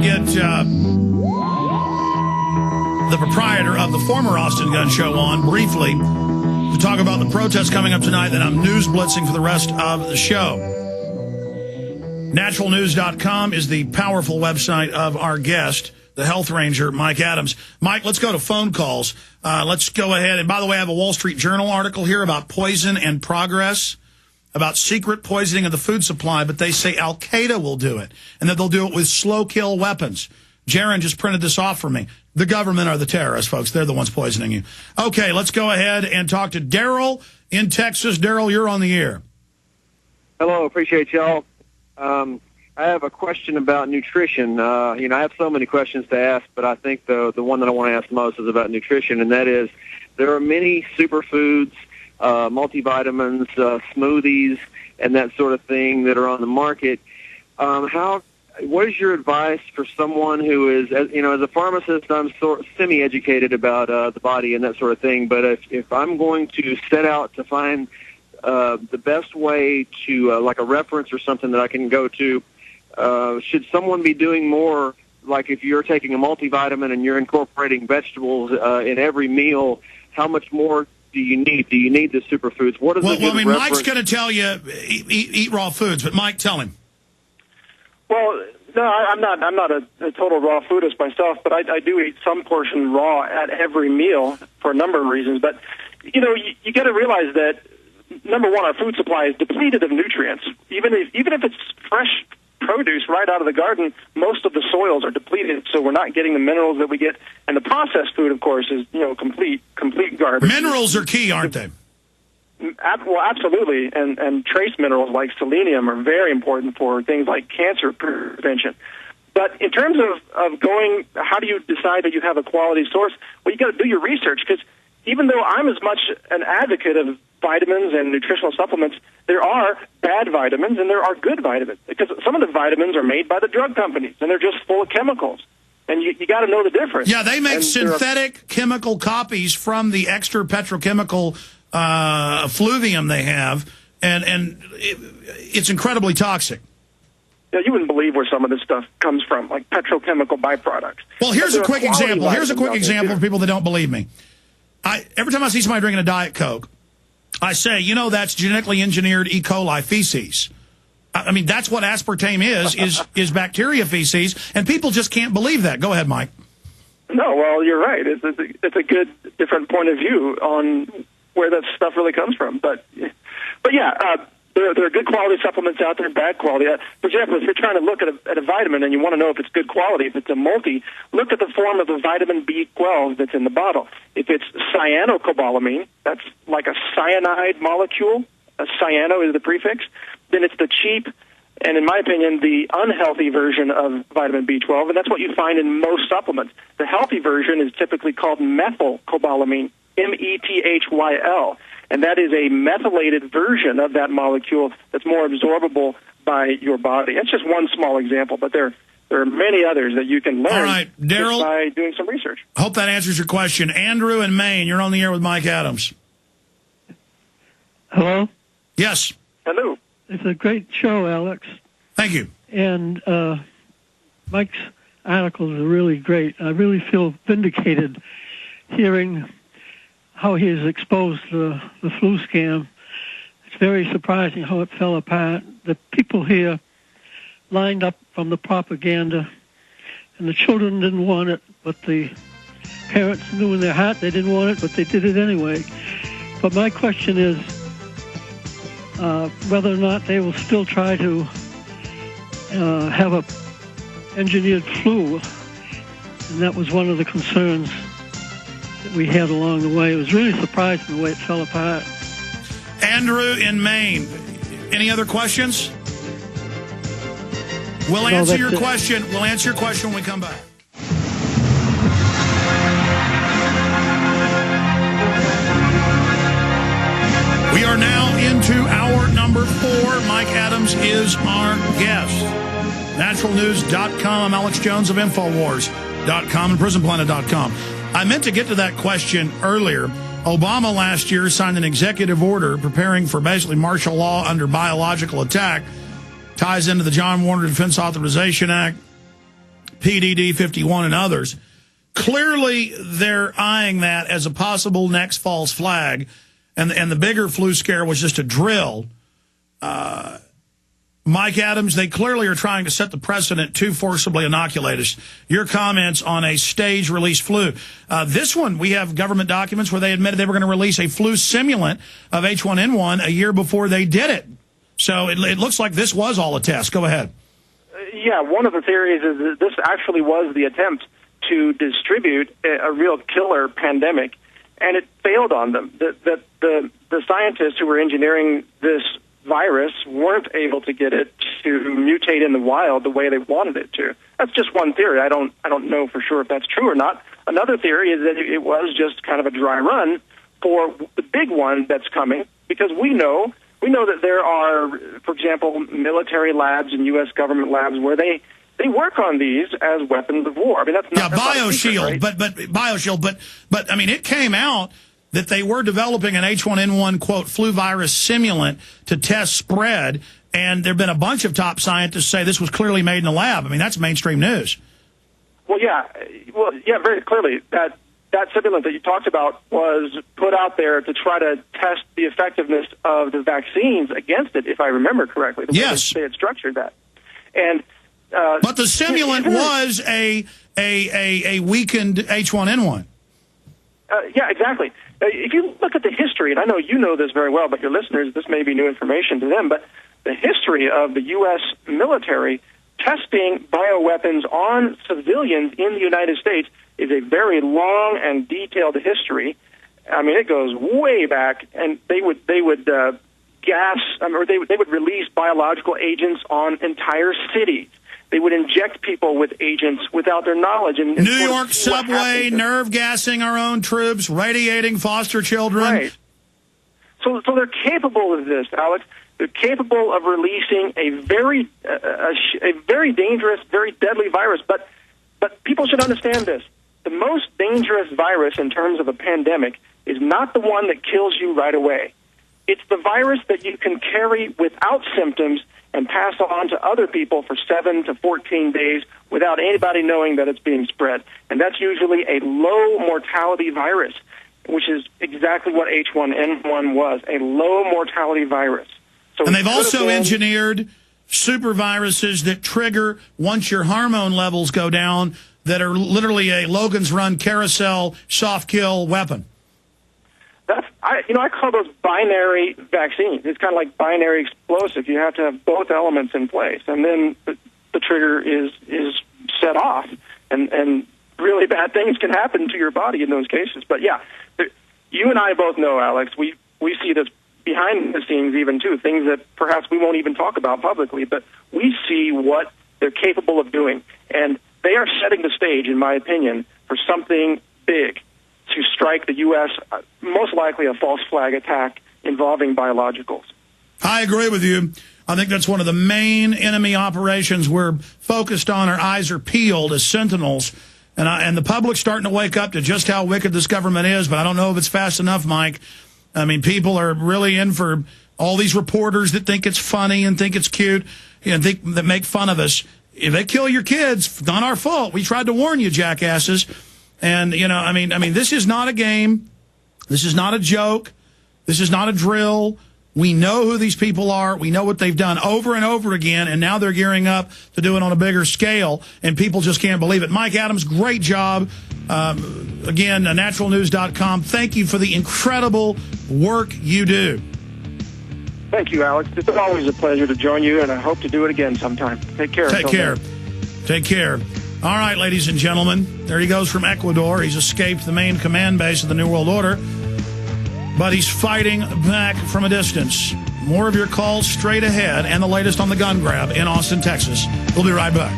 get the proprietor of the former Austin Gun Show on briefly to talk about the protest coming up tonight that I'm news blitzing for the rest of the show. Naturalnews.com is the powerful website of our guest, the health ranger, Mike Adams. Mike, let's go to phone calls. Let's go ahead. And by the way, I have a Wall Street Journal article here about poison and progress, about secret poisoning of the food supply, but they say Al-Qaeda will do it, and that they'll do it with slow-kill weapons. Jaron just printed this off for me. The government are the terrorists, folks. They're the ones poisoning you. Okay, let's go ahead and talk to Daryl in Texas. Daryl, you're on the air. Hello, appreciate y'all. I have a question about nutrition. I have so many questions to ask, but I think the one that I want to ask most is about nutrition, and that is there are many superfoods, multivitamins, smoothies, and that sort of thing that are on the market. What is your advice for someone who is, as a pharmacist, I'm semi-educated about the body and that sort of thing, but if I'm going to set out to find the best way to, like a reference or something that I can go to, should someone be doing more, like if you're taking a multivitamin and you're incorporating vegetables in every meal, how much more do you need? Do you need the superfoods? What is Mike's going to tell you eat raw foods, but Mike, tell him. Well, no, I'm not a total raw foodist myself, but I do eat some portion raw at every meal for a number of reasons. But, you got to realize that, number one, our food supply is depleted of nutrients. Even if it's fresh produce right out of the garden, most of the soils are depleted, so we're not getting the minerals that we get. And the processed food, of course, is, complete garbage. Minerals are key, aren't they? Well, absolutely, and trace minerals like selenium are very important for things like cancer prevention. But in terms of going, how do you decide that you have a quality source? Well, you got to do your research, because even though I'm as much an advocate of vitamins and nutritional supplements, there are bad vitamins and there are good vitamins, because some of the vitamins are made by the drug companies and they're just full of chemicals. And you got to know the difference. Yeah, they make synthetic chemical copies from the extra petrochemical effluvium they have, and it's incredibly toxic. Yeah, you wouldn't believe where some of this stuff comes from, like petrochemical byproducts. Well, here's a quick example. Here's a quick example for people that don't believe me. Every time I see somebody drinking a Diet Coke, I say, that's genetically engineered E. coli feces. I mean, that's what aspartame is bacteria feces, and people just can't believe that. Go ahead, Mike. No, well, you're right. It's a good, different point of view on where that stuff really comes from. But yeah, there are good quality supplements out there, bad quality. For example, if you're trying to look at a vitamin and you want to know if it's good quality, if it's a multi, look at the form of the vitamin B12 that's in the bottle. If it's cyanocobalamin, that's like a cyanide molecule, a cyano is the prefix, then it's the cheap and, in my opinion, the unhealthy version of vitamin B12, and that's what you find in most supplements. The healthy version is typically called methylcobalamin, methyl, and that is a methylated version of that molecule that's more absorbable by your body. That's just one small example, but there are many others that you can learn. All right, Daryl, by doing some research. Hope that answers your question. Andrew in Maine, you're on the air with Mike Adams. Hello? Yes. Hello. It's a great show, Alex. Thank you. And Mike's articles are really great. I really feel vindicated hearing how he has exposed the flu scam. It's very surprising how it fell apart. The people here lined up from the propaganda, and the children didn't want it, but the parents knew in their heart they didn't want it, but they did it anyway. But my question is whether or not they will still try to have a engineered flu, and that was one of the concerns that we had along the way. It was really surprising the way it fell apart. Andrew in Maine, any other questions? We'll answer your question. We'll answer your question when we come back. We are now into hour number 4. Mike Adams is our guest. Naturalnews.com. I'm Alex Jones of Infowars.com and PrisonPlanet.com. I meant to get to that question earlier. Obama last year signed an executive order preparing for basically martial law under biological attack. Ties into the John Warner Defense Authorization Act. PDD 51 and others. Clearly, they're eyeing that as a possible next false flag, and the bigger flu scare was just a drill. Mike Adams, they clearly are trying to set the precedent to forcibly inoculate us. Your comments on a stage-release flu. This one, we have government documents where they admitted they were going to release a flu simulant of H1N1 a year before they did it. So it looks like this was all a test. Go ahead. Yeah, one of the theories is that this actually was the attempt to distribute a real killer pandemic, and it failed on them. The scientists who were engineering this virus weren't able to get it to mutate in the wild the way they wanted it to. That's just one theory. I don't know for sure if that's true or not. Another theory is that it was just kind of a dry run for the big one that's coming, because we know that there are, for example, military labs and U.S. government labs where they work on these as weapons of war. I mean, that's not BioShield, right? but BioShield, but I mean, it came out that they were developing an H1N1, quote, flu virus simulant to test spread, and there have been a bunch of top scientists say this was clearly made in a lab. I mean, that's mainstream news. Well, yeah, very clearly. That simulant that you talked about was put out there to try to test the effectiveness of the vaccines against it, if I remember correctly. Yes. They had structured that. And but the simulant was a weakened H1N1. Yeah, exactly. If you look at the history, and I know you know this very well, but your listeners, this may be new information to them, but the history of the U.S. military testing bioweapons on civilians in the United States is a very long and detailed history. I mean, it goes way back, and they would gas, or they would release biological agents on entire cities. They would inject people with agents without their knowledge. And New York subway, nerve gassing our own troops, radiating foster children. Right. So they're capable of this, Alex. They're capable of releasing a very dangerous, very deadly virus. But people should understand this. The most dangerous virus in terms of a pandemic is not the one that kills you right away. It's the virus that you can carry without symptoms and pass on to other people for 7 to 14 days without anybody knowing that it's being spread. And that's usually a low mortality virus, which is exactly what H1N1 was, a low mortality virus. So and they've also engineered super viruses that trigger, once your hormone levels go down, that are literally a Logan's Run carousel soft kill weapon. I call those binary vaccines. It's kind of like binary explosive. You have to have both elements in place, and then the trigger is set off, and really bad things can happen to your body in those cases. But yeah, you and I both know, Alex, we see this behind the scenes even too, things that perhaps we won't even talk about publicly, but we see what they're capable of doing, and they are setting the stage, in my opinion, for something big to strike the U.S., most likely a false flag attack involving biologicals. I agree with you. I think that's one of the main enemy operations we're focused on. Our eyes are peeled as sentinels. And the public's starting to wake up to just how wicked this government is, but I don't know if it's fast enough, Mike. I mean, people are really in for all these reporters that think it's funny and think it's cute and that make fun of us. If they kill your kids, it's not our fault. We tried to warn you, jackasses. And, I mean, this is not a game. This is not a joke. This is not a drill. We know who these people are. We know what they've done over and over again, and now they're gearing up to do it on a bigger scale, and people just can't believe it. Mike Adams, great job. Again, naturalnews.com. Thank you for the incredible work you do. Thank you, Alex. It's always a pleasure to join you, and I hope to do it again sometime. Take care. Take care. Take care. All right, ladies and gentlemen, there he goes from Ecuador. He's escaped the main command base of the New World Order, but he's fighting back from a distance. More of your calls straight ahead and the latest on the gun grab in Austin, Texas. We'll be right back.